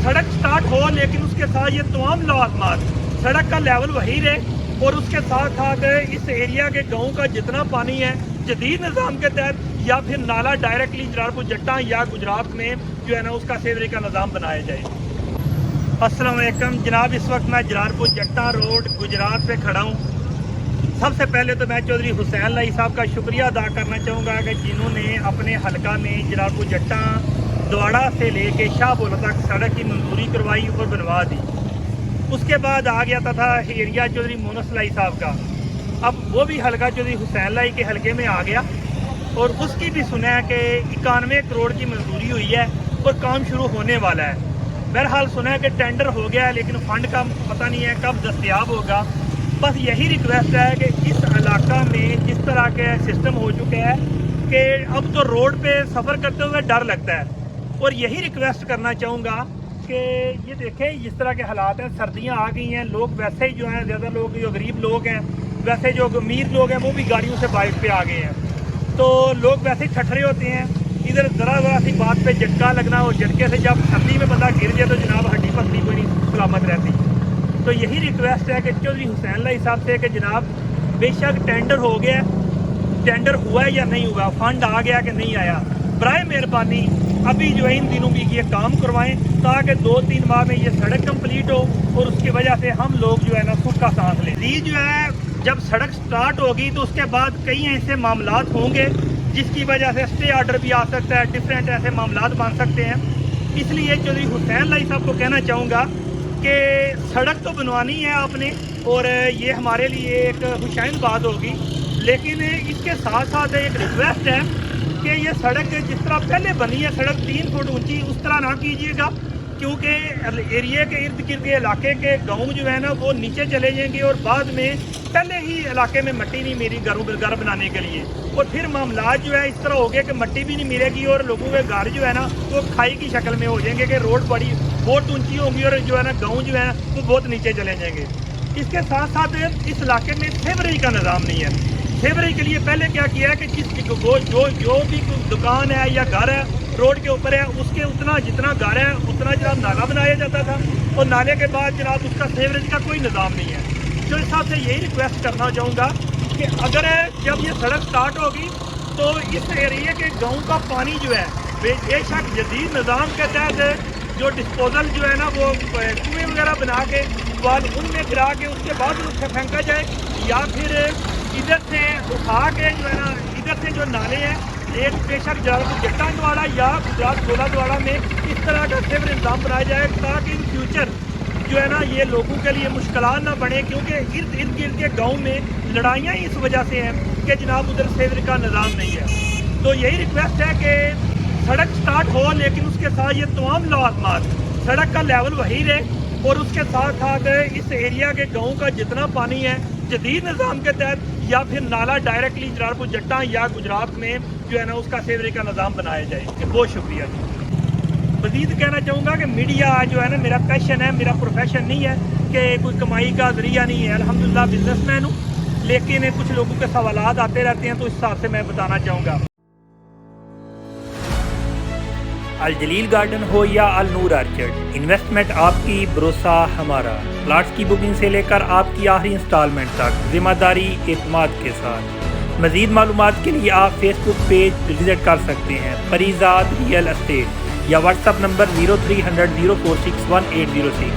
सड़क स्टार्ट हो लेकिन उसके साथ ये तमाम लाजमात, सड़क का लेवल वही रहे और उसके साथ साथ इस एरिया के गाँव का जितना पानी है जदीद निज़ाम के तहत या फिर नाला डायरेक्टली जलालपुर जट्टा या गुजरात में जो है ना उसका सेवरेज का निज़ाम बनाया जाए। अस्सलाम वालेकुम जनाब, इस वक्त मैं जलालपुर जट्टा रोड गुजरात पे खड़ा हूँ। सबसे पहले तो मैं चौधरी हुसैन लाई साहब का शुक्रिया अदा करना चाहूँगा कि जिन्होंने अपने हलका में जलालपुर जट्टा द्वाड़ा से लेके शाहपुर तक सड़क की मंजूरी करवाई और बनवा दी। उसके बाद आ गया था एरिया चौधरी मोनस लाई साहब का, अब वो भी हलका चौधरी हुसैन लाई के हलके में आ गया और उसकी भी सुना है कि 91 करोड़ की मंजूरी हुई है और काम शुरू होने वाला है। बहरहाल सुना है कि टेंडर हो गया है लेकिन फंड का पता नहीं है कब दस्तयाब होगा। बस यही रिक्वेस्ट है कि इस इलाका में जिस तरह के सिस्टम हो चुके हैं कि अब तो रोड पे सफ़र करते हुए डर लगता है और यही रिक्वेस्ट करना चाहूँगा कि ये देखें जिस तरह के हालात हैं, सर्दियाँ आ गई हैं, लोग वैसे ही जो हैं ज़्यादा लोग जो गरीब लोग हैं, वैसे जो अमीर लोग हैं वो भी गाड़ियों से बाइक पे आ गए हैं, तो लोग वैसे ही ठठरे होते हैं। इधर ज़रा सी बात पे झटका लगना और झटके से जब सर्दी में बंदा गिर जाए तो जनाब हड्डी पसली कोई नहीं सलामत रहती। तो यही रिक्वेस्ट है कि चौधरी हुसैन लाई साहब से कि जनाब बेशक टेंडर हो गया, टेंडर हुआ है या नहीं हुआ, फंड आ गया कि नहीं आया, बराए मेहरबानी अभी जो है इन दिनों भी ये काम करवाएं ताकि 2-3 माह में ये सड़क कंप्लीट हो और उसकी वजह से हम लोग जो है ना सुख का सांस लें। ये जो है जब सड़क स्टार्ट होगी तो उसके बाद कई ऐसे मामलात होंगे जिसकी वजह से स्टे ऑर्डर भी आ सकता है, डिफरेंट ऐसे मामलात बन सकते हैं। इसलिए चौधरी हुसैन लाई साहब को कहना चाहूँगा कि सड़क तो बनवानी है आपने और ये हमारे लिए एक खुशाइन बात होगी, लेकिन इसके साथ साथ एक रिक्वेस्ट है कि ये सड़क जिस तरह पहले बनी है सड़क 3 फुट ऊंची उस तरह ना कीजिएगा, क्योंकि एरिया के इर्द गिर्द के इलाके के गांव जो है ना वो नीचे चले जाएंगे और बाद में पहले ही इलाके में मट्टी नहीं मिली घर बनाने के लिए और फिर मामला जो है इस तरह हो गया कि मट्टी भी नहीं मिलेगी और लोगों के घर जो है ना वो खाई की शक्ल में हो जाएंगे कि रोड बड़ी बहुत ऊंची होगी और जो है ना गाँव जो है वो बहुत नीचे चले जाएंगे। इसके साथ साथ इस इलाके में सेवरेज का निज़ाम नहीं है। सेवरेज के लिए पहले क्या किया है कि जो भी दुकान है या घर है रोड के ऊपर है उसके उतना जितना घर है उतना जनाब नाला बनाया जाता था और नाले के बाद जनाब उसका सेवरेज का कोई निज़ाम नहीं है। तो इस हिसाब से यही रिक्वेस्ट करना चाहूँगा कि अगर जब ये सड़क स्टार्ट होगी तो इस एरिया के गाँव का पानी जो है बेशक जदीद निज़ाम के तहत जो डिस्पोजल जो है ना वो कुएँ वगैरह बना के बाद उनमें गिरा के उसके बाद उससे फेंका जाए या फिर इधर से उठा के जो है ना इधर से जो नाले हैं एक बेशक जलालपुर जट्टा द्वारा या गुजरात गोला द्वारा में इस तरह का सेवर इंतजाम बनाया जाए ताकि इन फ्यूचर जो है ना ये लोगों के लिए मुश्किलात ना बने, क्योंकि इर्द गिर्द के गाँव में लड़ाइयाँ ही इस वजह से हैं कि जनाब उधर सेवर का निज़ाम नहीं है। तो यही रिक्वेस्ट है कि सड़क स्टार्ट हो लेकिन उसके साथ ये तमाम लाजमात, सड़क का लेवल वही रहे और उसके साथ साथ इस एरिया के गाँव का जितना पानी है जदीद निज़ाम के तहत या फिर नाला डायरेक्टली जलालपुर जट्टा या गुजरात में जो है ना उसका सेवरेज का निज़ाम बनाया जाए। बहुत शुक्रिया जी। मज़ीद कहना चाहूँगा कि मीडिया जो है ना मेरा पैशन है, मेरा प्रोफेशन नहीं है कि कोई कमाई का ज़रिया नहीं है। अल्हम्दुलिल्लाह बिजनेसमैन हूँ, लेकिन कुछ लोगों के सवालात आते रहते हैं तो इस हिसाब से मैं बताना चाहूँगा। अल जलील गार्डन हो या अल नूर आर्चर्ड, इन्वेस्टमेंट आपकी, भरोसा हमारा। प्लाट्स की बुकिंग से लेकर आपकी आखिरी इंस्टॉलमेंट तक जिम्मेदारी एतमाद के साथ। मज़ीद मालूमात के लिए आप फेसबुक पेज विजिट कर सकते हैं फरीजाद रियल एस्टेट या व्हाट्सअप नंबर 0300 046 1806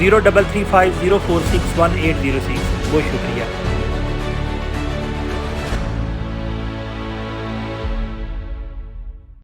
0335 046 1806। बहुत शुक्रिया।